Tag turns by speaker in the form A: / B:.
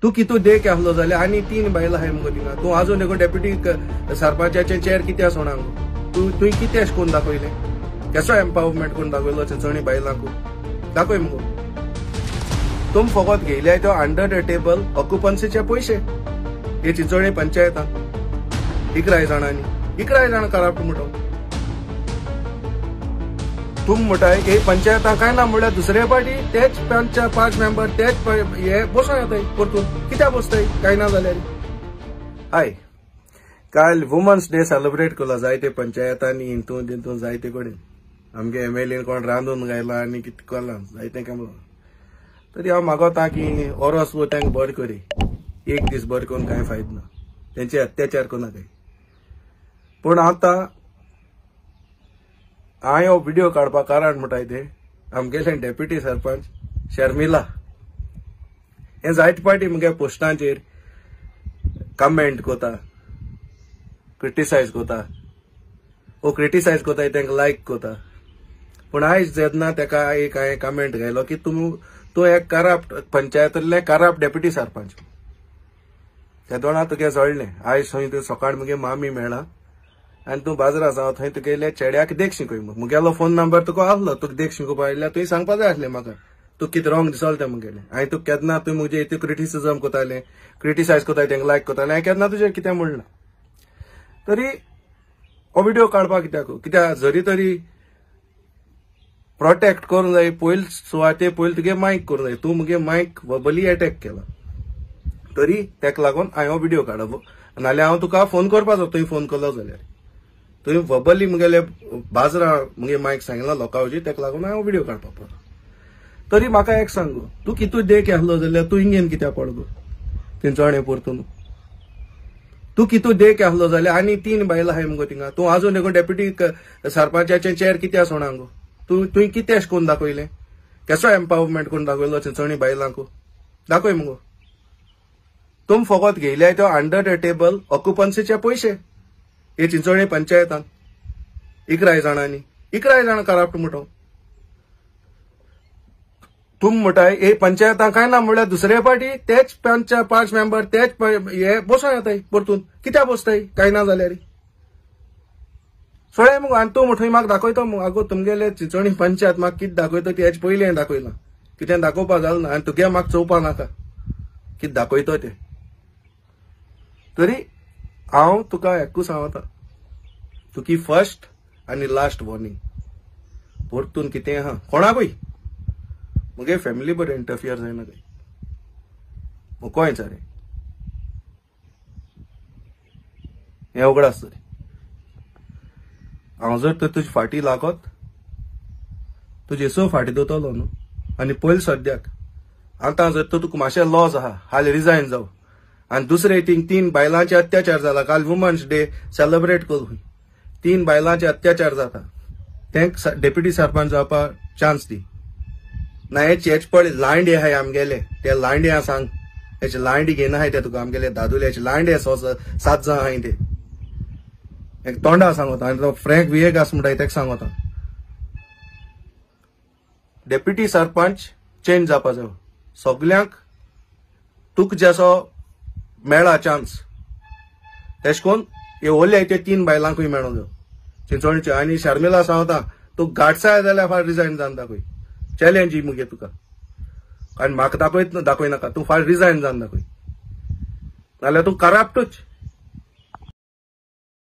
A: तू कितू देख आहलो जाल्यार आनी 3 बायलां आहाय मुगो थिंगा. तू आजून एक डेप्युटी सरपंचाचे चेअर कित्या सोडा तू तुवें कितें अशें करून दाखयलें? केसो एम्पावरमेंट करून दाखयलो चिंचोणी बायलांकू? दाखय मुगो. तुम फकत घेयल्याय तो अंडर द टेबल ऑक्युपन्सीचे पयशे हे चिंचोणी पंचायतान 11 जाण करप्ट म्हणतो. तुम म्हणटाय हे पंचायतां काय ना म्हणल्यार दुसरे पार्टी तेच 5 मेंबर तेच हे बसों येताय परतून. कित्याक बसताय काय ना जाल्यार? हाय, काल वुमन्स डे सेलिब्रेट केलो जायते पंचायतांनी हितून तितून जायते कडेन. आमगे MLA कोण रांदून गायला आनी कितें केलां जायते कामलां. तरी हांव मागोता की ओरोस तांकां बरें करी. एक दीस बरें करून कांय फायदो ना. तेंचे अत्याचार कोनाकाय. पूण आतां हांवें हो व्हिडिओ काडपाक कारण म्हणटाय ते आमगेले डेप्युटी सरपंच शर्मिला हे जायते पाटी मुगे पोस्टांचेर कमेंट कोता, क्रिटिसायज कोता. वो क्रिटिसायज कोताय तांकां लायक कोता. पूण आयज जेन्ना ताका एक हांवें कमेंट घायलो की तूं एक करप्ट पंचायतींतले करप्ट डेप्युटी सरपंच. त्या दोना तुगे जळ्ळें. आयज थंय तूं सकाळ मुगे मामी मेळ्ळा आनी तूं बाजारा जाव थंय तुगेले चेड्याक देख शिकय. मुगेलो फोन नंबर तुका आहलो. तुका देख शिकोवपा आयल्यार तुवें सांगपा जाय आसलें म्हाका तुका कितें रॉंग दिसोलें तें मुगेलें. हांवें तुका केन्ना तुवें म्हजें इतू क्रिटिसिजम कोतालें, क्रिटिसायज कोताय तांकां लायक कोतालें. हांवें केन्ना तुजें कितें म्हणना. तरी हो व्हिडिओ काडपाक कित्याक जरी तरी प्रोटेक्ट करूंक जाय. पयलीं सुवाते पयलीं तुगे मायक करूंक जाय. तूं मुगे मायक वबली अटॅक केला. तरी तेका लागून हांवें हो व्हिडिओ काडलो. नाल्यार हांव तुका फोन करपाचो तुवें फोन केलो जाल्यार. तुवें वबली मुगेले बाजरा मुगे मायक सांगला लोकांची तेका लागून हांवें व्हिडिओ काडपाक पडलो. तरी म्हाका एक सांग, तूं कितू देख आहलो जाल्यार तूं हिंगेन कित्याक पड गो थिंचोणे परतून? तूं कितू देख आहलो जाल्यार आनी 3 बायलां आहाय मुगो थिंगा. तूं आजून एक डेप्युटी सरपंचाचे चेअर कित्याक सोडा गो? तुवें कितें अशें करून दाखयलें? केसो एम्पावरमेंट करून दाखयलो चिंचोणी बायलांकू? दाखय मुगो. तुम फकत घेयल्याय तो अंडर द टेबल ऑक्युपन्सीचे पयशे हे चिंचोणी पंचायतान 11 जाण करप्ट म्हणतो. तुम म्हणटाय हे पंचायतां काय ना म्हणल्यार दुसरे पार्टी तेच 5 मेंबर तेच हे बसों येताय परतून. कित्याक बसताय काय ना जाल्यार? सोळे मग. आनी तूं म्हणटा म्हाका दाखयतो मग. आगो तुमगेले चिंचोणी पंचायत म्हाका कितें दाखयता ती हेजे पयलीं हांवें दाखयलां. कितें दाखोवपा जालें ना आनी तुगे म्हाका चोवपा नाका कितें दाखयतो तें. तरी हांव तुका एकू सांगता, तुकी फर्स्ट आनी लास्ट वॉर्निंग. परतून कितें आहा कोणाकूय मुगे फॅमिली बरें इंटरफियर जायना काय. कोण रे हें उगडास तरी. हांव जर तर तुजी फाटी लागत तुजी फाटी दोतलो न्हू. आनी पयलीं सद्याक आतां जर तर तुका मातशें लॉस आहा हाल रिजायन जावं. आनी दुसरे 3 बायलांचे अत्याचार जाला. काल वुमन्स डे सेलिब्रेट करूं 3 बायलांचे अत्याचार जाता. तांकां डेप्युटी सरपंच जावपा चान्स दी. ना हेच पळय लांडे आहाय आमगेले ते लांड्या सांग. हेचे लांडी घेना हाय ते तुका आमगेले दादुल्याचे लांडे 7 जाण आहाय ते. एक तोंडा सांगता आनी तो फ्रँक विएगास म्हणटाय तेका सांगता. डेप्युटी सरपंच चेंज जावपा जाय. सगल्यांक तुका जसो मेळा चान्स तेश कोन हे ओले ते 3 बायलांकूय मेळो जाय चिंचोणीचे. आनी शर्मिला सांगता तूं गाडसाय जाल्यार फार रिजायन जावन दाखय. चॅलेंज मुगे तुका. आनी म्हाका दाखय नाका. तूं फार रिजायन जावन दाखय नाल्यार तूं करप्टूच.